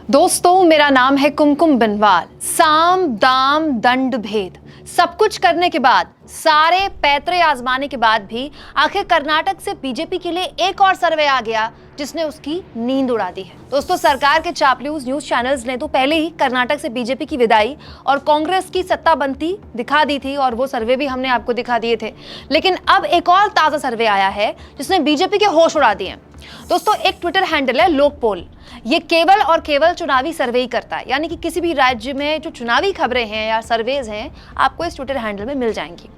दोस्तों, मेरा नाम है कुमकुम बिनवाल। साम दाम दंड भेद सब कुछ करने के बाद, सारे पैतरे आजमाने के बाद भी आखिर कर्नाटक से बीजेपी के लिए एक और सर्वे आ गया जिसने उसकी नींद उड़ा दी है। दोस्तों, सरकार के चापलूस न्यूज चैनल्स ने तो पहले ही कर्नाटक से बीजेपी की विदाई और कांग्रेस की सत्ता बनती दिखा दी थी और वो सर्वे भी हमने आपको दिखा दिए थे। लेकिन अब एक और ताजा सर्वे आया है जिसने बीजेपी के होश उड़ा दिए हैं। दोस्तों, एक ट्विटर हैंडल है लोकपोल। ये केवल और केवल चुनावी सर्वे ही करता है, यानी कि किसी भी राज्य में जो चुनावी खबरें हैं या सर्वेज हैं आपको इस ट्विटर हैंडल में मिल जाएंगी।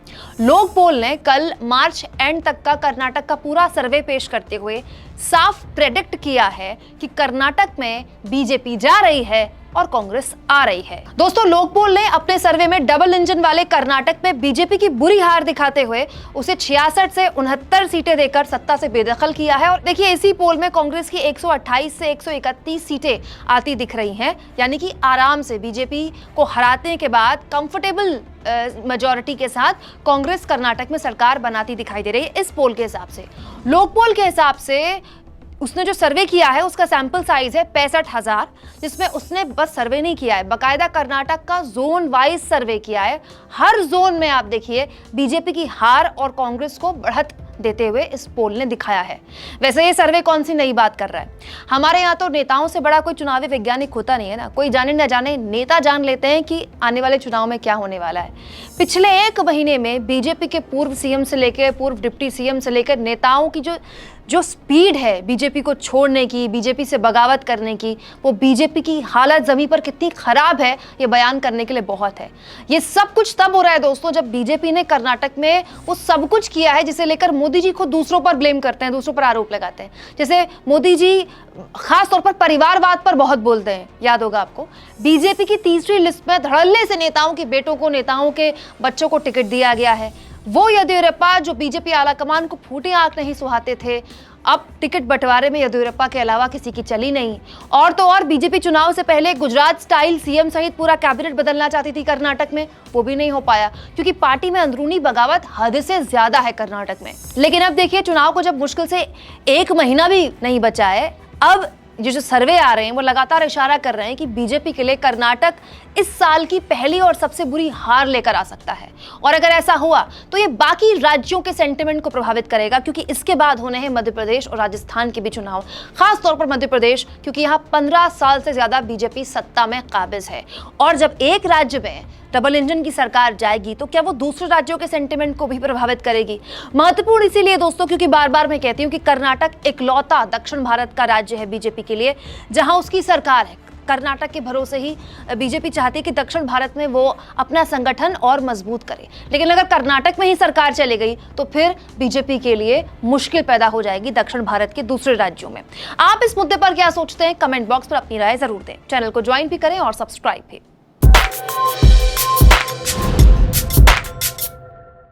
लोकपोल ने कल मार्च एंड तक का कर्नाटक का पूरा सर्वे पेश करते हुए साफ प्रेडिक्ट किया है कि कर्नाटक में बीजेपी जा रही है और कांग्रेस आ रही है। दोस्तों, लोकपोल ने अपने सर्वे में डबल इंजन वाले कर्नाटक में बीजेपी की बुरी हार दिखाते हुए उसे 66 से 69 सीटें देकर सत्ता से बेदखल किया है। और देखिए, इसी पोल में कांग्रेस की 128 से 131 सीटें आती दिख रही हैं, यानी कि आराम से बीजेपी को हराने के बाद कंफर्टेबल मेजॉरिटी के साथ कांग्रेस कर्नाटक में सरकार बनाती दिखाई दे रही है। इस पोल के हिसाब से, लोकपोल के हिसाब से उसने जो सर्वे किया है उसका सैंपल साइज है 65,000, जिसमें उसने बस सर्वे नहीं किया है, बकायदा कर्नाटक का जोन वाइज सर्वे किया है। हर जोन में आप देखिए बीजेपी की हार और कांग्रेस को बढ़त देते हुए इस पोल ने दिखाया है। वैसे ये सर्वे कौन सी नई बात कर रहा है? हमारे यहाँ तो नेताओं से बड़ा कोई चुनावी वैज्ञानिक होता नहीं है ना। कोई जाने न जाने नेता जान लेते हैं कि आने वाले चुनाव में क्या होने वाला है। पिछले एक महीने में बीजेपी के पूर्व सीएम से लेकर पूर्व डिप्टी सीएम से लेकर नेताओं की जो स्पीड है बीजेपी को छोड़ने की, बीजेपी से बगावत करने की, वो बीजेपी की हालत जमीन पर कितनी खराब है ये बयान करने के लिए बहुत है। ये सब कुछ तब हो रहा है दोस्तों जब बीजेपी ने कर्नाटक में वो सब कुछ किया है जिसे लेकर मोदी जी खुद दूसरों पर ब्लेम करते हैं, दूसरों पर आरोप लगाते हैं। जैसे मोदी जी खास तौर पर परिवारवाद पर बहुत बोलते हैं, याद होगा आपको। बीजेपी की तीसरी लिस्ट में धड़ल्ले से नेताओं के बेटों को, नेताओं के बच्चों को टिकट दिया गया है। वो येदियुरप्पा जो बीजेपी आलाकमान को फूटी आंख नहीं सुहाते थे, अब टिकट बंटवारे में येदियुरप्पा के अलावा किसी की चली नहीं। और तो और बीजेपी चुनाव से पहले गुजरात स्टाइल सीएम सहित पूरा कैबिनेट बदलना चाहती थी कर्नाटक में, वो भी नहीं हो पाया क्योंकि पार्टी में अंदरूनी बगावत हद से ज्यादा है कर्नाटक में। लेकिन अब देखिए, चुनाव को जब मुश्किल से एक महीना भी नहीं बचा है, अब जो सर्वे आ रहे हैं वो लगातार इशारा कर रहे हैं कि बीजेपी के लिए कर्नाटक इस साल की पहली और सबसे बुरी हार लेकर आ सकता है। और अगर ऐसा हुआ तो ये बाकी राज्यों के सेंटिमेंट को प्रभावित करेगा, क्योंकि इसके बाद होने हैं मध्य प्रदेश और राजस्थान के भी चुनाव। खास तौर पर मध्य प्रदेश, क्योंकि यहाँ 15 साल से ज्यादा बीजेपी सत्ता में काबिज है। और जब एक राज्य में डबल इंजन की सरकार जाएगी तो क्या वो दूसरे राज्यों के सेंटिमेंट को भी प्रभावित करेगी? महत्वपूर्ण इसीलिए दोस्तों क्योंकि बार बार मैं कहती हूँ कि कर्नाटक इकलौता दक्षिण भारत का राज्य है बीजेपी के लिए जहां उसकी सरकार है। कर्नाटक के भरोसे ही बीजेपी चाहती है कि दक्षिण भारत में वो अपना संगठन और मजबूत करे। लेकिन अगर कर्नाटक में ही सरकार चली गई तो फिर बीजेपी के लिए मुश्किल पैदा हो जाएगी दक्षिण भारत के दूसरे राज्यों में। आप इस मुद्दे पर क्या सोचते हैं? कमेंट बॉक्स पर अपनी राय जरूर दें। चैनल को ज्वाइन भी करें और सब्सक्राइब भी।